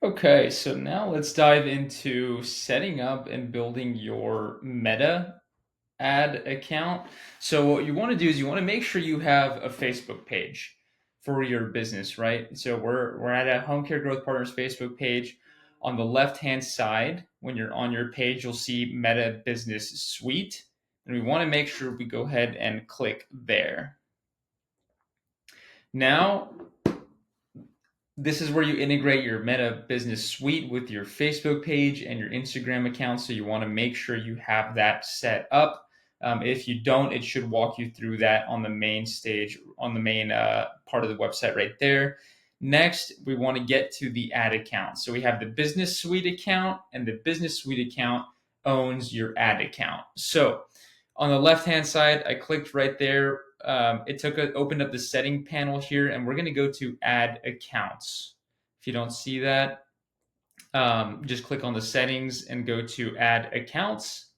Okay, so now let's dive into setting up and building your Meta ad account. So what you want to do is you want to make sure you have a Facebook page for your business, right? So we're at a Home Care Growth Partners Facebook page. On the left-hand side, when you're on your page, you'll see Meta Business Suite, and we want to make sure we go ahead and click there. Now, this is where you integrate your Meta Business Suite with your Facebook page and your Instagram account. So you want to make sure you have that set up. If you don't, it should walk you through that on the main stage, on the main part of the website right there. Next, we want to get to the ad account. So we have the Business Suite account, and the Business Suite account owns your ad account. So on the left hand side, I clicked right there. Opened up the setting panel here, and we're going to go to add accounts. If you don't see that, just click on the settings and go to add accounts.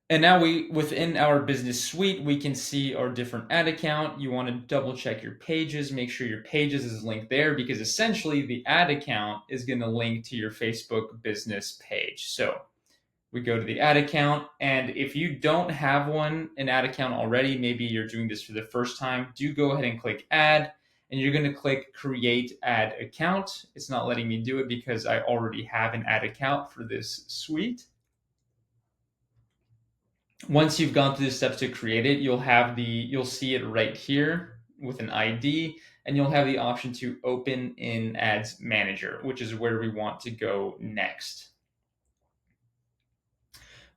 And now within our business suite, we can see our different ad account. You want to double check your pages, make sure your pages is linked there, because essentially the ad account is going to link to your Facebook business page. So we go to the ad account, and if you don't have an ad account already, maybe you're doing this for the first time, do go ahead and click add, and you're going to click create ad account. It's not letting me do it because I already have an ad account for this suite. Once you've gone through the steps to create it, you'll see it right here with an ID, and you'll have the option to open in ads manager, which is where we want to go next.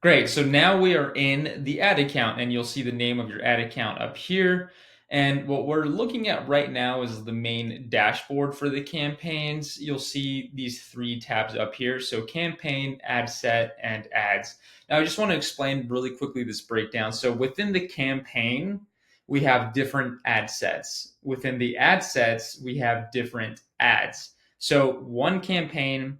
Great. So now we are in the ad account, and you'll see the name of your ad account up here. And what we're looking at right now is the main dashboard for the campaigns. You'll see these three tabs up here. So campaign, ad set, and ads. Now I just want to explain really quickly this breakdown. So within the campaign, we have different ad sets. Within the ad sets, we have different ads. So one campaign,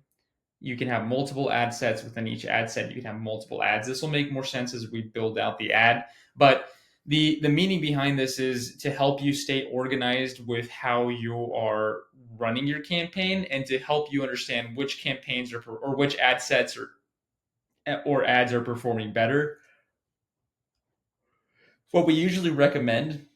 you can have multiple ad sets. Within each ad set, you can have multiple ads. This will make more sense as we build out the ad, but the meaning behind this is to help you stay organized with how you are running your campaign, and to help you understand which campaigns or which ad sets or ads are performing better. What we usually recommend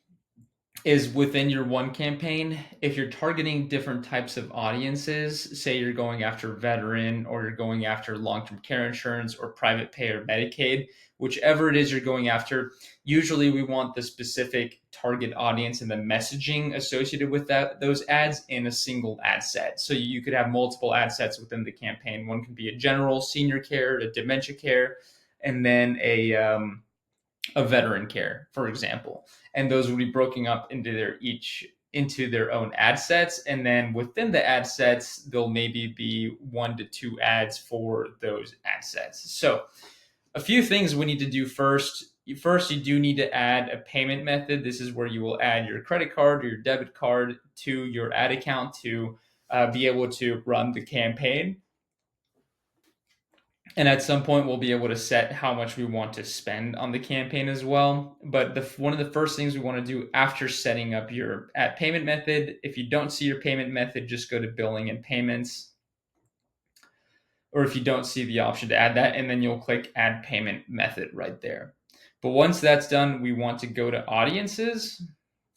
is within your one campaign, if you're targeting different types of audiences, say you're going after veteran, or you're going after long-term care insurance, or private pay, or Medicaid, whichever it is you're going after, usually we want the specific target audience and the messaging associated with those ads in a single ad set. So you could have multiple ad sets within the campaign. One could be a general senior care, a dementia care, and then a veteran care, for example. And those would be broken up into their own ad sets. And then within the ad sets, there'll maybe be 1 to 2 ads for those ad sets. So a few things we need to do first. First, you do need to add a payment method. This is where you will add your credit card or your debit card to your ad account to be able to run the campaign. And at some point, we'll be able to set how much we want to spend on the campaign as well. But one of the first things we want to do after setting up your ad payment method, if you don't see your payment method, just go to billing and payments. Or if you don't see the option to add that, and then you'll click add payment method right there. But once that's done, we want to go to audiences.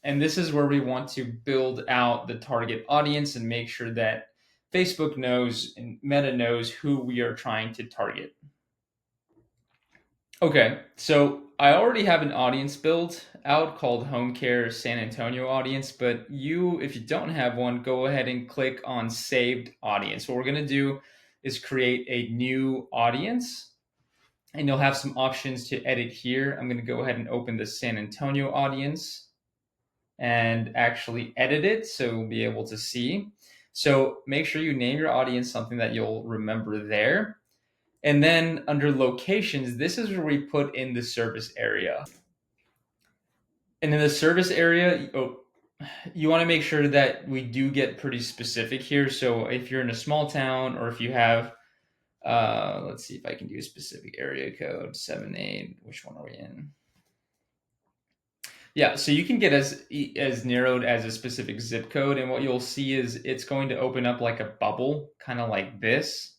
And this is where we want to build out the target audience and make sure that Facebook knows and Meta knows who we are trying to target. Okay, so I already have an audience built out called Home Care San Antonio audience, but if you don't have one, go ahead and click on saved audience. What we're going to do is create a new audience, and you'll have some options to edit here. I'm going to go ahead and open the San Antonio audience and actually edit it so we'll be able to see. So make sure you name your audience something that you'll remember there. And then under locations, this is where we put in the service area. And in the service area, you want to make sure that we do get pretty specific here. So if you're in a small town, or if you have, let's see if I can do a specific area code, 78, which one are we in? Yeah, so you can get as narrowed as a specific zip code, and what you'll see is it's going to open up like a bubble, kind of like this,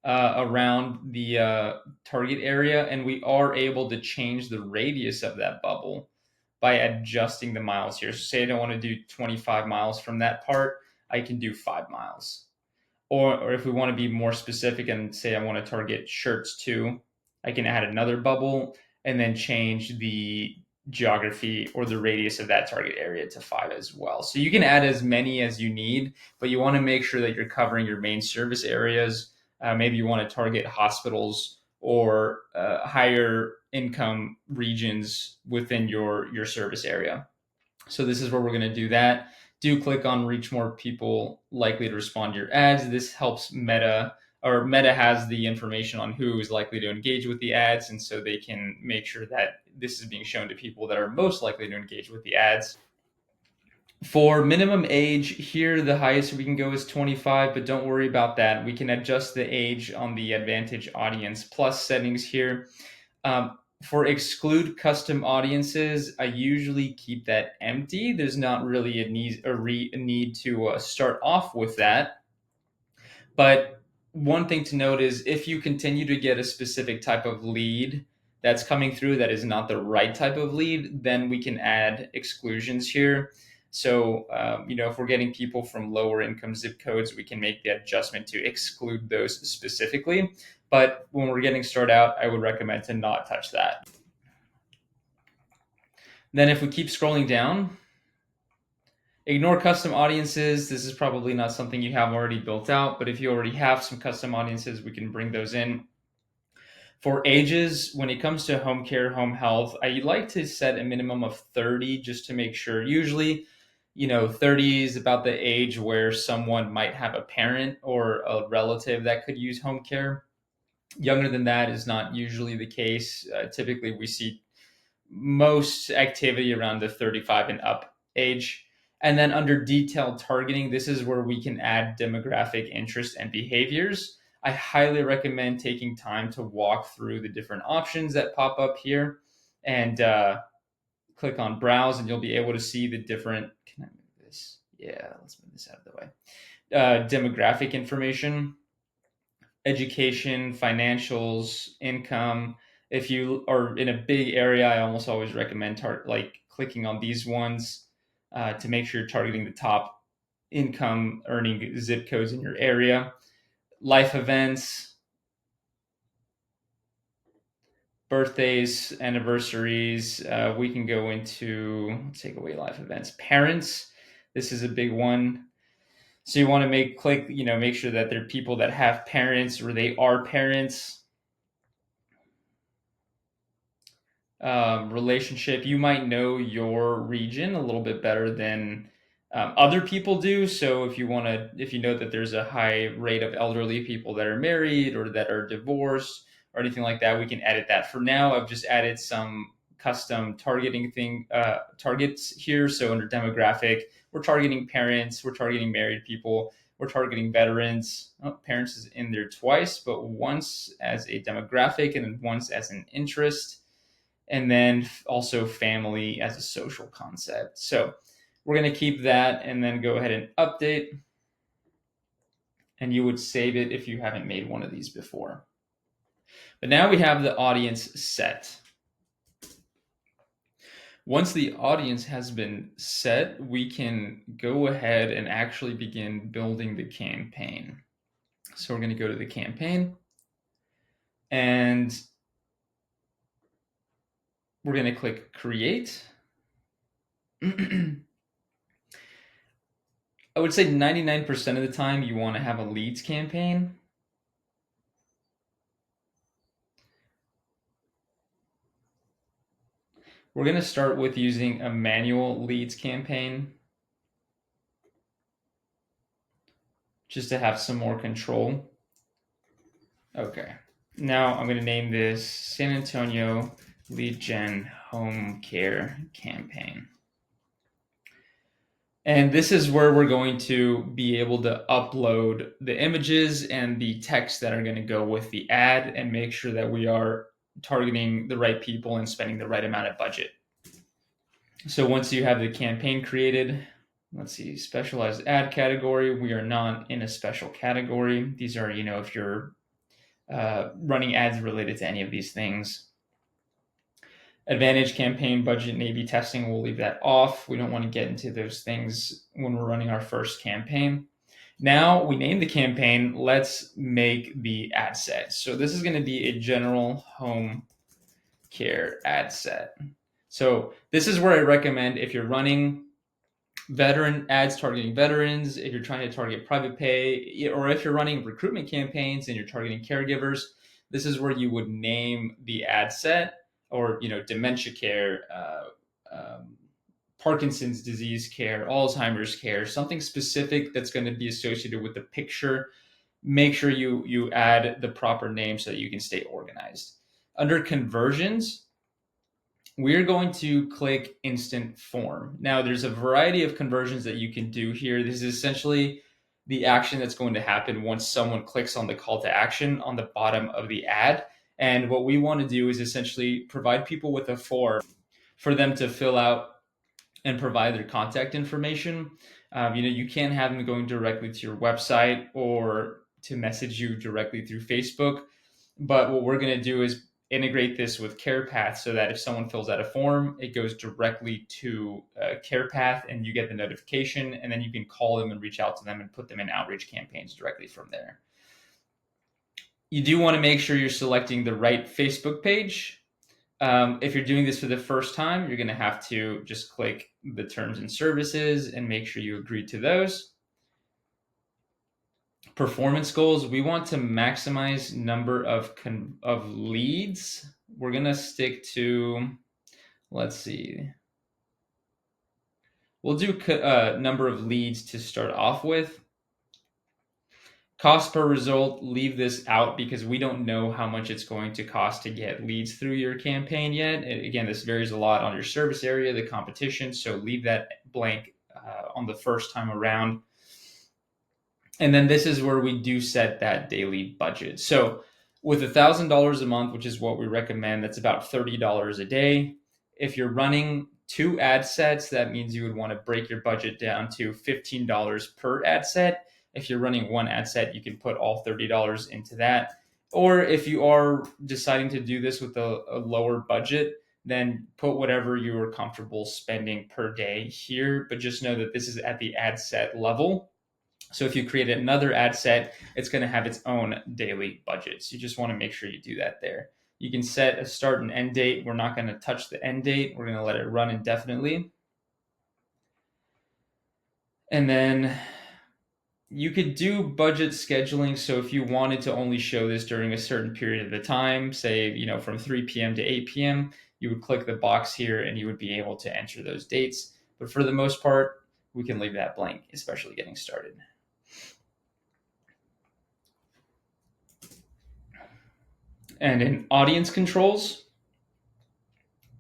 around the target area, and we are able to change the radius of that bubble by adjusting the miles here. So say I don't want to do 25 miles from that part, I can do 5 miles. Or if we want to be more specific and say I want to target shirts too, I can add another bubble and then change the geography or the radius of that target area to 5 as well. So you can add as many as you need, but you want to make sure that you're covering your main service areas. Maybe you want to target hospitals or higher income regions within your service area. So this is where we're going to do that. Do click on reach more people likely to respond to your ads. This helps Meta, or Meta has the information on who is likely to engage with the ads. And so they can make sure that this is being shown to people that are most likely to engage with the ads. For minimum age, here the highest we can go is 25, but don't worry about that. We can adjust the age on the Advantage Audience Plus settings here. For exclude custom audiences, I usually keep that empty. There's not really a need to start off with that. But one thing to note is if you continue to get a specific type of lead that's coming through that is not the right type of lead, then we can add exclusions here. So, if we're getting people from lower income zip codes, we can make the adjustment to exclude those specifically. But when we're getting started out, I would recommend to not touch that. Then if we keep scrolling down, ignore custom audiences. This is probably not something you have already built out, but if you already have some custom audiences, we can bring those in. For ages, when it comes to home care, home health, I like to set a minimum of 30 just to make sure. Usually, 30 is about the age where someone might have a parent or a relative that could use home care. Younger than that is not usually the case. Typically, we see most activity around the 35 and up age. And then under detailed targeting, this is where we can add demographic interest and behaviors. I highly recommend taking time to walk through the different options that pop up here and click on browse, and you'll be able to see the different. Can I move this? Yeah, let's move this out of the way. Demographic information, education, financials, income. If you are in a big area, I almost always recommend clicking on these ones to make sure you're targeting the top income earning zip codes in your area. Life events, birthdays, anniversaries. We can go into, let's take away life events. Parents, this is a big one. So you want to make sure that they're people that have parents or they are parents. Relationship, you might know your region a little bit better than other people do. So if you know that there's a high rate of elderly people that are married or that are divorced or anything like that, we can edit that. For now, I've just added some custom targets here. So under demographic, we're targeting parents, we're targeting married people, we're targeting veterans. Parents is in there twice, but once as a demographic and then once as an interest, and then also family as a social concept. So we're going to keep that and then go ahead and update. And you would save it if you haven't made one of these before. But now we have the audience set. Once the audience has been set, we can go ahead and actually begin building the campaign. So we're going to go to the campaign and we're going to click create. I would say 99% of the time you want to have a leads campaign. We're going to start with using a manual leads campaign just to have some more control. Okay. Now I'm going to name this San Antonio Lead Gen Home Care Campaign. And this is where we're going to be able to upload the images and the text that are going to go with the ad and make sure that we are targeting the right people and spending the right amount of budget. So once you have the campaign created, let's see, specialized ad category, we are not in a special category. These are, if you're running ads related to any of these things. Advantage campaign budget and A/B testing, we'll leave that off. We don't want to get into those things when we're running our first campaign. Now we name the campaign. Let's make the ad set. So this is going to be a general home care ad set. So this is where I recommend if you're running veteran ads targeting veterans, if you're trying to target private pay, or if you're running recruitment campaigns and you're targeting caregivers, this is where you would name the ad set, or dementia care, Parkinson's disease care, Alzheimer's care, something specific that's going to be associated with the picture. Make sure you add the proper name so that you can stay organized. Under conversions, we're going to click instant form. Now, there's a variety of conversions that you can do here. This is essentially the action that's going to happen once someone clicks on the call to action on the bottom of the ad. And what we want to do is essentially provide people with a form for them to fill out and provide their contact information. You can't have them going directly to your website or to message you directly through Facebook. But what we're going to do is integrate this with CarePath so that if someone fills out a form, it goes directly to CarePath and you get the notification, and then you can call them and reach out to them and put them in outreach campaigns directly from there. You do want to make sure you're selecting the right Facebook page. If you're doing this for the first time, you're going to have to just click the terms and services and make sure you agree to those. Performance goals, we want to maximize number of leads. We're going to stick to, let's see, we'll do number of leads to start off with. Cost per result, leave this out because we don't know how much it's going to cost to get leads through your campaign yet. Again, this varies a lot on your service area, the competition, so leave that blank on the first time around. And then this is where we do set that daily budget. So with $1,000 a month, which is what we recommend, that's about $30 a day. If you're running 2 ad sets, that means you would want to break your budget down to $15 per ad set. If you're running 1 ad set, you can put all $30 into that. Or if you are deciding to do this with a lower budget, then put whatever you are comfortable spending per day here. But just know that this is at the ad set level. So if you create another ad set, it's going to have its own daily budgets. You just want to make sure you do that there. You can set a start and end date. We're not going to touch the end date. We're going to let it run indefinitely. And then you could do budget scheduling. So if you wanted to only show this during a certain period of the time, say, from 3 p.m. to 8 p.m., you would click the box here and you would be able to enter those dates. But for the most part, we can leave that blank, especially getting started. And in audience controls,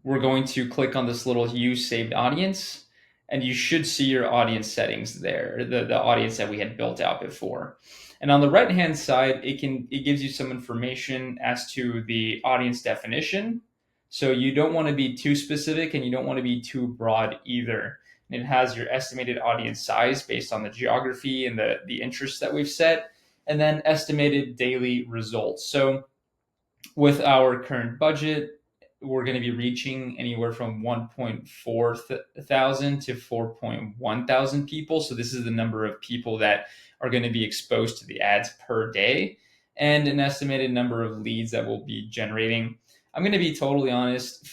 we're going to click on this little use saved audience, and you should see your audience settings there, the audience that we had built out before. And on the right hand side, it gives you some information as to the audience definition. So you don't want to be too specific and you don't want to be too broad either. And it has your estimated audience size based on the geography and the interests that we've set, and then estimated daily results. So with our current budget, we're going to be reaching anywhere from 1.4 thousand to 4.1 thousand people. So this is the number of people that are going to be exposed to the ads per day, and an estimated number of leads that we'll be generating. I'm going to be totally honest.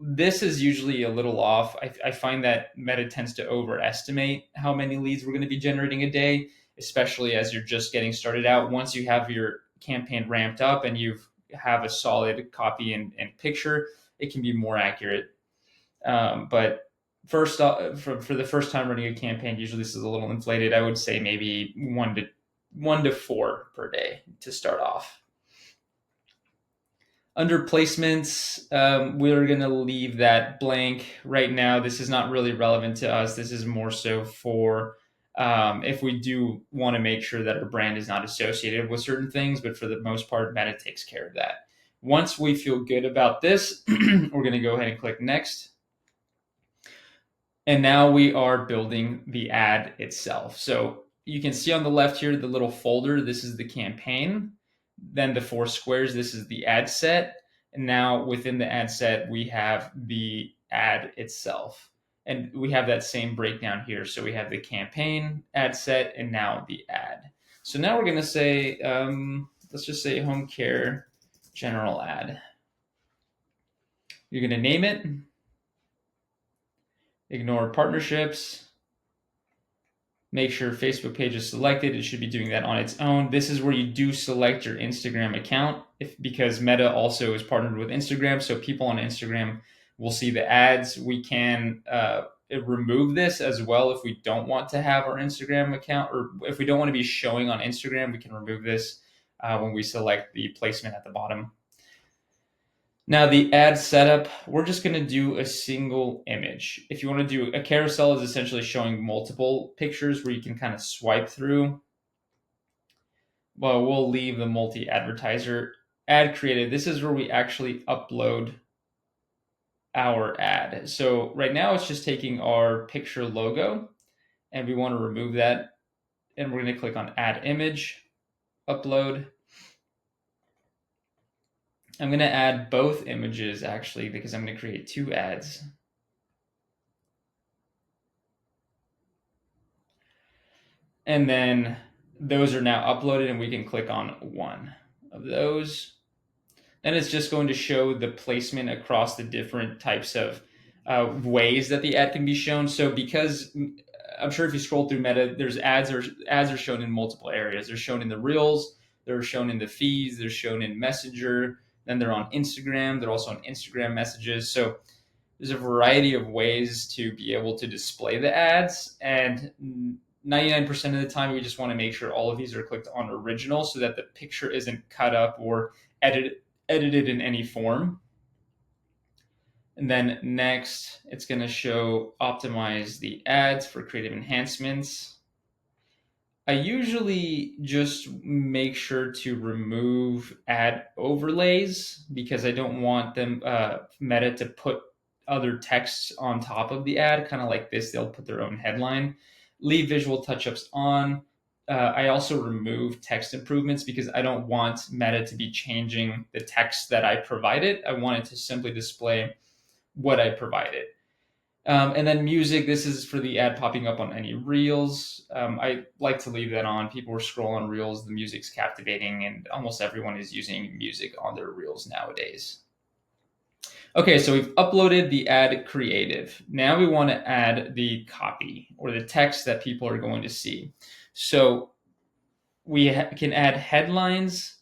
This is usually a little off. I find that Meta tends to overestimate how many leads we're going to be generating a day, especially as you're just getting started out. Once you have your campaign ramped up and you have a solid copy and picture, it can be more accurate. But first, for the first time running a campaign, usually this is a little inflated. I would say maybe 1 to 4 per day to start off. Under placements, we're going to leave that blank right now. This is not really relevant to us. This is more so for if we do want to make sure that our brand is not associated with certain things, but for the most part, Meta takes care of that. Once we feel good about this, we're going to go ahead and click next. And now we are building the ad itself. So you can see on the left here, the little folder, this is the campaign. Then the 4 squares, this is the ad set. And now within the ad set, we have the ad itself. And we have that same breakdown here. So we have the campaign, ad set, and now the ad. So now we're going to say, let's just say home care general ad. You're going to name it. Ignore partnerships. Make sure Facebook page is selected. It should be doing that on its own. This is where you do select your Instagram account because Meta also is partnered with Instagram. So people on Instagram will see the ads. We can remove this as well if we don't want to have our Instagram account, or if we don't want to be showing on Instagram, we can remove this when we select the placement at the bottom. Now the ad setup, we're just going to do a single image. If you want to do a carousel, is essentially showing multiple pictures where you can kind of swipe through. Well, we'll leave the multi-advertiser. Ad created, this is where we actually upload our ad. So right now it's just taking our picture logo and we want to remove that. And we're going to click on add image, upload. I'm going to add both images actually because I'm going to create 2 ads. And then those are now uploaded and we can click on one of those. And it's just going to show the placement across the different types of ways that the ad can be shown. So because I'm sure if you scroll through Meta, there's ads are shown in multiple areas. They're shown in the Reels, they're shown in the feeds, they're shown in Messenger, then they're on Instagram, they're also on Instagram messages. So there's a variety of ways to be able to display the ads, and 99% of the time we just want to make sure all of these are clicked on original so that the picture isn't cut up or edited in any form. And then next, it's going to show optimize the ads for creative enhancements. I usually just make sure to remove ad overlays because I don't want them Meta to put other texts on top of the ad, kind of like this. They'll put their own headline. Leave visual touch-ups on. I also remove text improvements because I don't want Meta to be changing the text that I provided. I want it to simply display what I provided. And then music, this is for the ad popping up on any Reels. I like to leave that on. People are scrolling on Reels, the music's captivating, and almost everyone is using music on their Reels nowadays. Okay, so we've uploaded the ad creative. Now we want to add the copy or the text that people are going to see. So we can add headlines,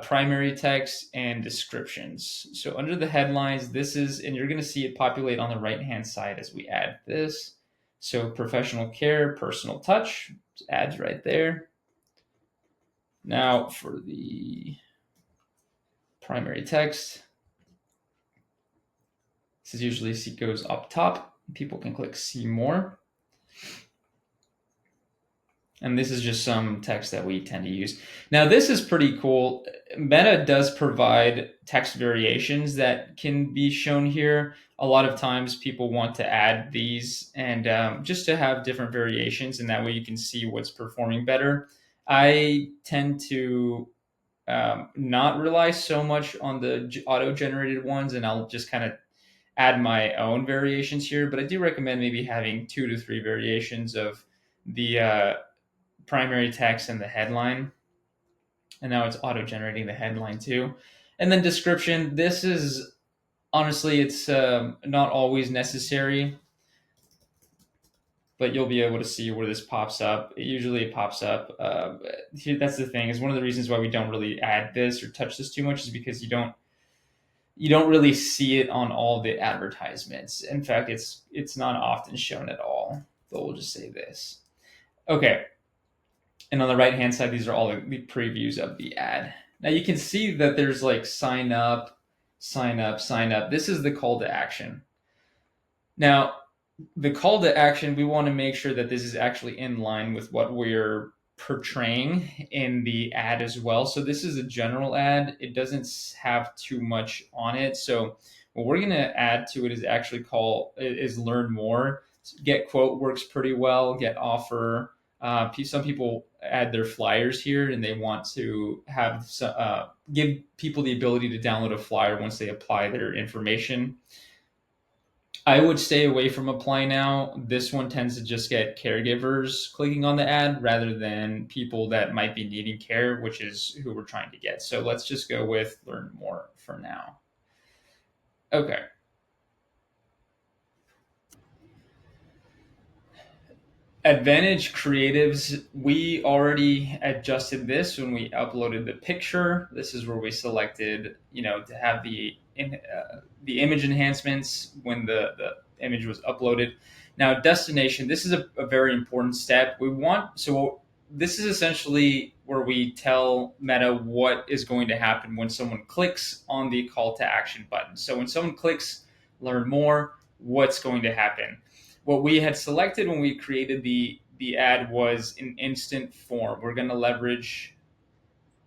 primary text, and descriptions. So under the headlines, this is, and you're going to see it populate on the right-hand side as we add this. So professional care, personal touch, ads right there. Now for the primary text, this is usually goes up top. People can click see more. And this is just some text that we tend to use. Now, this is pretty cool. Meta does provide text variations that can be shown here. A lot of times people want to add these and just to have different variations, and that way you can see what's performing better. I tend to not rely so much on the auto-generated ones, and I'll just kind of add my own variations here. But I do recommend maybe having 2 to 3 variations of the primary text and the headline. And now it's auto-generating the headline too. And then description, this is honestly, it's not always necessary, but you'll be able to see where this pops up. Usually it pops up. That's the thing, is one of the reasons why we don't really add this or touch this too much is because you don't really see it on all the advertisements. In fact, it's not often shown at all, but we'll just say this. Okay. And on the right-hand side, these are all the previews of the ad. Now you can see that there's like sign up, sign up, sign up. This is the call to action. Now, the call to action, we want to make sure that this is actually in line with what we're portraying in the ad as well. So this is a general ad. It doesn't have too much on it. So What we're going to add to it is actually is learn more. Get quote works pretty well. Get offer. Some people add their flyers here, and they want to give people the ability to download a flyer once they apply their information. I would stay away from apply now. This one tends to just get caregivers clicking on the ad rather than people that might be needing care, which is who we're trying to get. So let's just go with learn more for now. Okay. Advantage creatives, we already adjusted this when we uploaded the picture. This is where we selected, to have the image enhancements when the image was uploaded. Now, destination, this is a very important step. This is essentially where we tell Meta what is going to happen when someone clicks on the call to action button. So when someone clicks learn more, what's going to happen? What we had selected when we created the ad was an instant form. We're going to leverage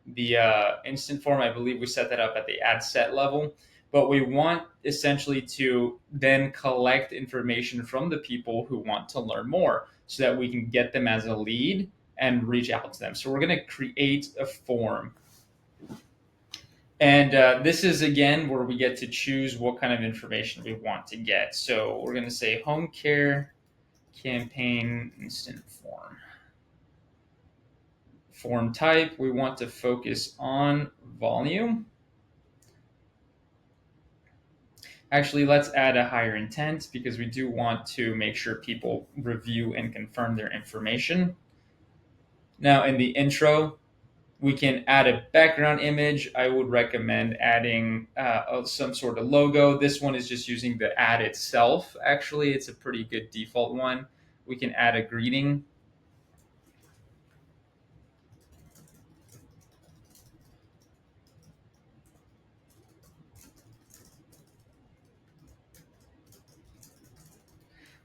the instant form. I believe we set that up at the ad set level, but we want essentially to then collect information from the people who want to learn more so that we can get them as a lead and reach out to them. So we're going to create a form. And this is, again, where we get to choose what kind of information we want to get. So we're going to say home care campaign instant form. Form type, we want to focus on volume. Actually, let's add a higher intent because we do want to make sure people review and confirm their information. Now, in the intro, we can add a background image. I would recommend adding some sort of logo. This one is just using the ad itself. Actually, it's a pretty good default one. We can add a greeting.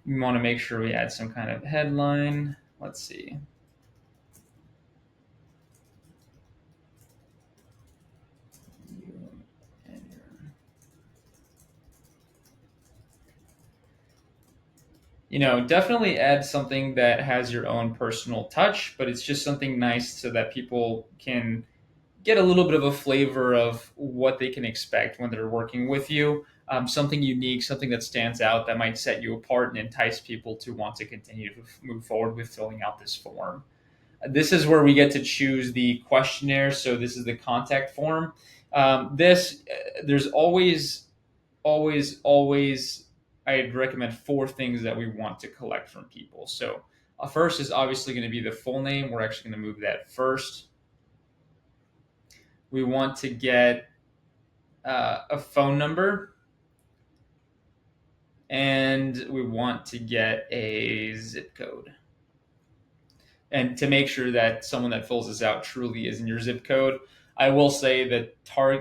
We want to make sure we add some kind of headline. Let's see. Definitely add something that has your own personal touch, but it's just something nice so that people can get a little bit of a flavor of what they can expect when they're working with you. Something unique, something that stands out that might set you apart and entice people to want to continue to move forward with filling out this form. This is where we get to choose the questionnaire. So this is the contact form. There's always, I'd recommend 4 things that we want to collect from people. So first is obviously going to be the full name. We're actually going to move that first. We want to get a phone number, and we want to get a zip code. And to make sure that someone that fills this out truly is in your zip code. I will say that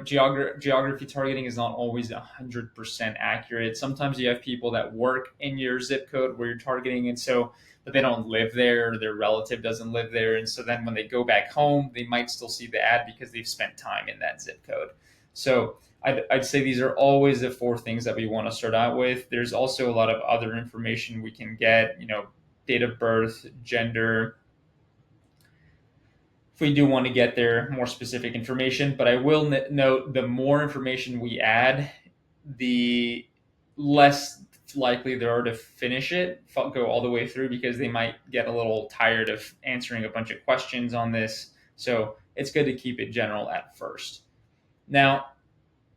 geography targeting is not always 100% accurate. Sometimes you have people that work in your zip code where you're targeting, but they don't live there, or their relative doesn't live there. And so then when they go back home, they might still see the ad because they've spent time in that zip code. So I'd say these are always the 4 things that we want to start out with. There's also a lot of other information we can get, date of birth, gender, if we do want to get there, more specific information. But I will note, the more information we add, the less likely they are to finish it, go all the way through, because they might get a little tired of answering a bunch of questions on this. So it's good to keep it general at first. Now,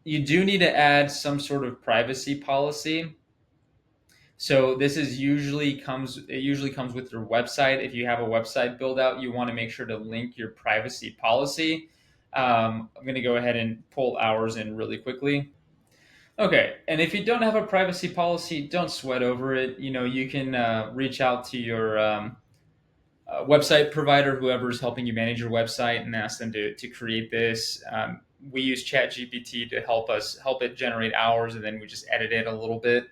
you do need to add some sort of privacy policy. So this usually comes with your website. If you have a website build out, you want to make sure to link your privacy policy. I'm going to go ahead and pull ours in really quickly. Okay, and if you don't have a privacy policy, don't sweat over it. You can reach out to your website provider, whoever's helping you manage your website, and ask them to create this. We use ChatGPT to help it generate ours, and then we just edit it a little bit.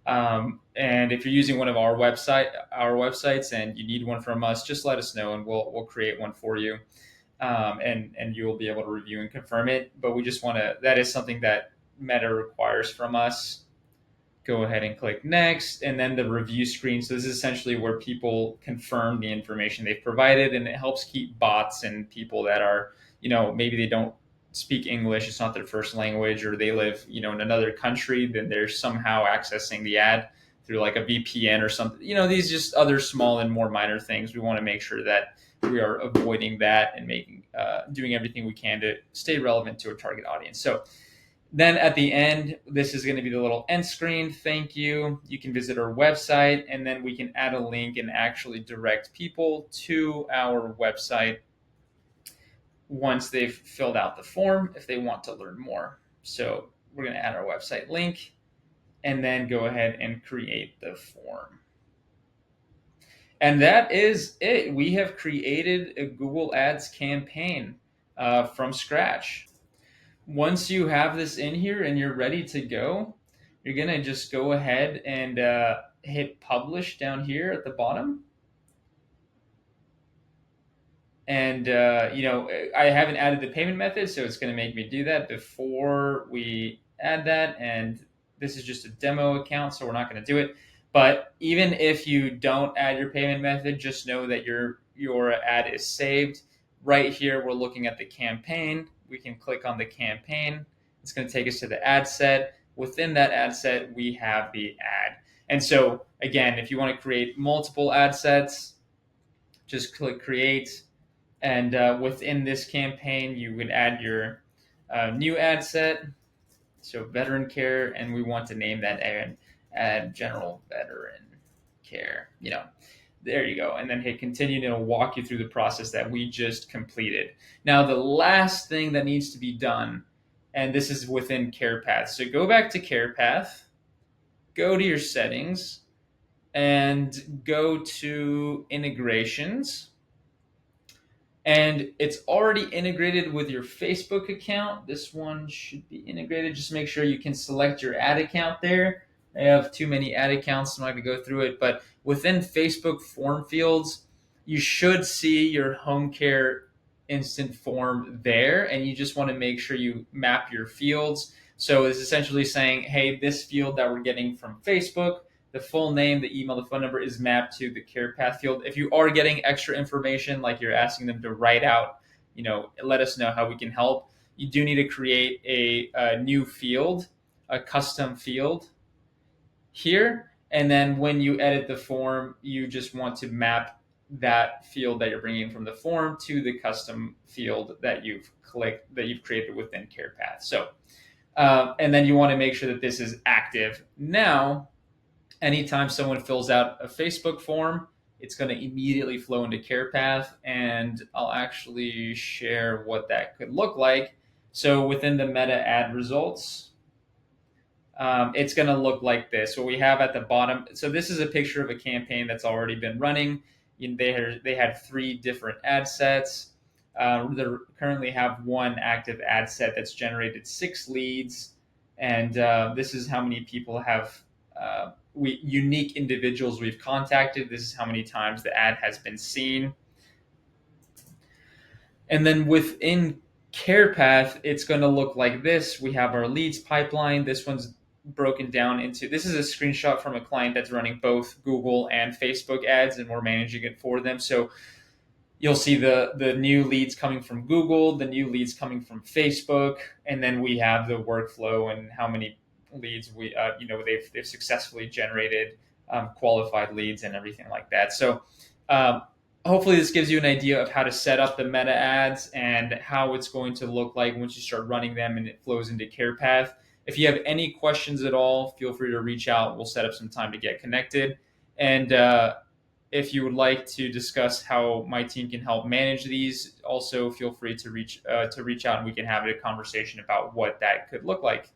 And if you're using one of our websites and you need one from us, just let us know and we'll create one for you. And you will be able to review and confirm it. But we just that is something that Meta requires from us. Go ahead and click next, and then the review screen. So this is essentially where people confirm the information they've provided, and it helps keep bots and people that are, maybe they don't speak English, it's not their first language, or they live, in another country, then they're somehow accessing the ad through like a VPN or something. These just other small and more minor things. We want to make sure that we are avoiding that and doing everything we can to stay relevant to a target audience. So then at the end, this is going to be the little end screen. Thank you. You can visit our website, and then we can add a link and actually direct people to our website once they've filled out the form if they want to learn more. So we're going to add our website link and then go ahead and create the form. And that is it. We have created a Google Ads campaign from scratch. Once you have this in here and you're ready to go, you're going to just go ahead and hit publish down here at the bottom. And, I haven't added the payment method, so it's going to make me do that before we add that. And this is just a demo account, so we're not going to do it. But even if you don't add your payment method, just know that your ad is saved. Right here, we're looking at the campaign. We can click on the campaign. It's going to take us to the ad set. Within that ad set, we have the ad. And so, again, if you want to create multiple ad sets, just click create. And within this campaign, you would add your new ad set. So veteran care, and we want to name that ad general veteran care. There you go. And then hit continue, and it'll walk you through the process that we just completed. Now, the last thing that needs to be done, and this is within CarePath. So go back to CarePath, go to your settings, and go to integrations. And it's already integrated with your Facebook account. This one should be integrated. Just make sure you can select your ad account there. I have too many ad accounts, so I'm not going to go through it. But within Facebook form fields, you should see your home care instant form there. And you just want to make sure you map your fields. So it's essentially saying, hey, this field that we're getting from Facebook, the full name, the email, the phone number is mapped to the CarePath field. If you are getting extra information, like you're asking them to write out, let us know how we can help. You do need to create a new field, a custom field here. And then when you edit the form, you just want to map that field that you're bringing from the form to the custom field that you've created within CarePath. So, and then you want to make sure that this is active. Now, anytime someone fills out a Facebook form, it's going to immediately flow into CarePath, and I'll actually share what that could look like. So within the meta ad results, it's going to look like this. What we have at the bottom, so this is a picture of a campaign that's already been running. They had 3 different ad sets. They currently have one active ad set that's generated 6 leads, and this is how many people have unique individuals we've contacted. This is how many times the ad has been seen. And then within CarePath, it's going to look like this. We have our leads pipeline. This one's broken down into, this is a screenshot from a client that's running both Google and Facebook ads, and we're managing it for them. So you'll see the new leads coming from Google, the new leads coming from Facebook, and then we have the workflow and how many leads they've successfully generated, qualified leads and everything like that. So hopefully this gives you an idea of how to set up the meta ads and how it's going to look like once you start running them and it flows into CarePath. If you have any questions at all, feel free to reach out. We'll set up some time to get connected. And if you would like to discuss how my team can help manage these, also feel free to reach out, and we can have a conversation about what that could look like.